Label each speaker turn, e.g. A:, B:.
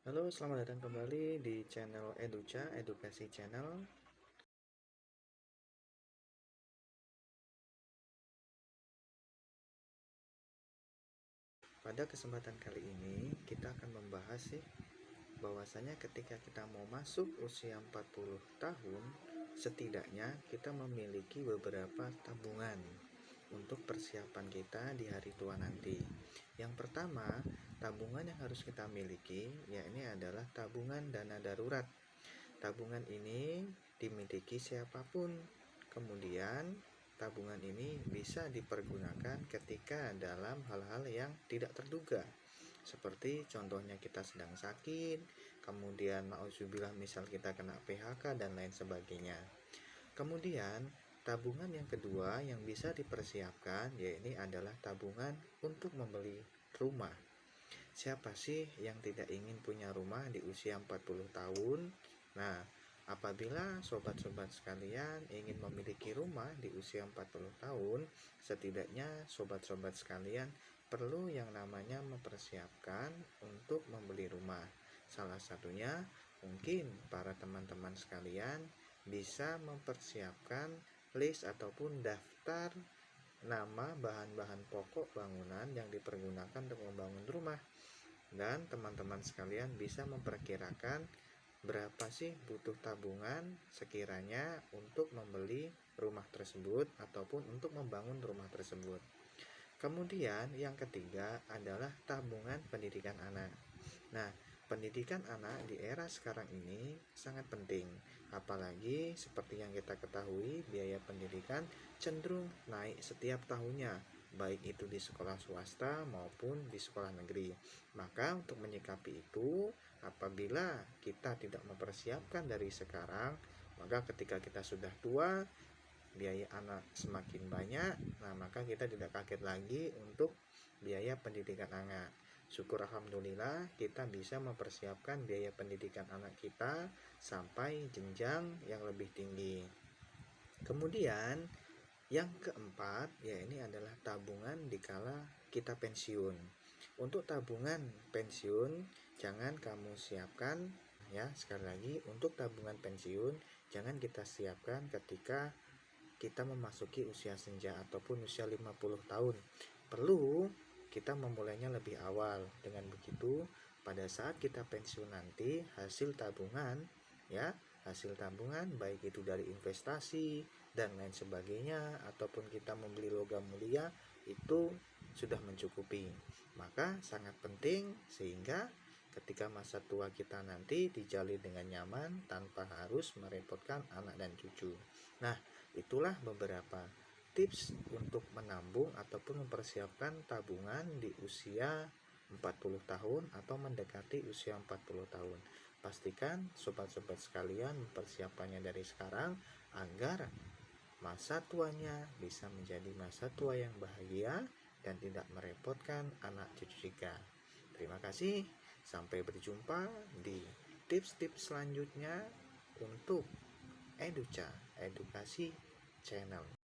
A: Halo, selamat datang kembali di channel Educa, Edukasi Channel. Pada kesempatan kali ini, kita akan membahas bahwasanya ketika kita mau masuk usia 40 tahun, setidaknya kita memiliki beberapa tabungan untuk persiapan kita di hari tua nanti. Yang pertama, tabungan yang harus kita miliki, yakni adalah tabungan dana darurat. Tabungan ini dimiliki siapapun. Kemudian, tabungan ini bisa dipergunakan ketika dalam hal-hal yang tidak terduga. Seperti contohnya kita sedang sakit, kemudian nauzubillah misal kita kena PHK dan lain sebagainya. Kemudian, tabungan yang kedua yang bisa dipersiapkan yaitu adalah tabungan untuk membeli rumah. Siapa sih yang tidak ingin punya rumah di usia 40 tahun? Nah, apabila sobat-sobat sekalian ingin memiliki rumah di usia 40 tahun, setidaknya sobat-sobat sekalian perlu yang namanya mempersiapkan untuk membeli rumah. Salah satunya mungkin para teman-teman sekalian bisa mempersiapkan list ataupun daftar nama bahan-bahan pokok bangunan yang dipergunakan untuk membangun rumah. Dan teman-teman sekalian bisa memperkirakan berapa sih butuh tabungan sekiranya untuk membeli rumah tersebut ataupun untuk membangun rumah tersebut. Kemudian yang ketiga adalah tabungan pendidikan anak. Nah, pendidikan anak di era sekarang ini sangat penting. Apalagi seperti yang kita ketahui, biaya pendidikan cenderung naik setiap tahunnya, baik itu di sekolah swasta maupun di sekolah negeri. Maka untuk menyikapi itu, apabila kita tidak mempersiapkan dari sekarang, maka ketika kita sudah tua, biaya anak semakin banyak, nah maka kita tidak kaget lagi untuk biaya pendidikan anak. Syukur alhamdulillah kita bisa mempersiapkan biaya pendidikan anak kita sampai jenjang yang lebih tinggi. Kemudian yang keempat, ya ini adalah tabungan dikala kita pensiun. Untuk tabungan pensiun, jangan kamu siapkan, ya sekali lagi, untuk tabungan pensiun jangan kita siapkan ketika kita memasuki usia senja ataupun usia 50 tahun. Perlu kita memulainya lebih awal. Dengan begitu, pada saat kita pensiun nanti, hasil tabungan baik itu dari investasi dan lain sebagainya ataupun kita membeli logam mulia itu sudah mencukupi. Maka sangat penting sehingga ketika masa tua kita nanti dijalin dengan nyaman tanpa harus merepotkan anak dan cucu. Nah, itulah beberapa tips untuk menabung ataupun mempersiapkan tabungan di usia 40 tahun atau mendekati usia 40 tahun. Pastikan sobat-sobat sekalian mempersiapkannya dari sekarang agar masa tuanya bisa menjadi masa tua yang bahagia dan tidak merepotkan anak cucu kita. Terima kasih, sampai berjumpa di tips-tips selanjutnya untuk Educa, Edukasi Channel.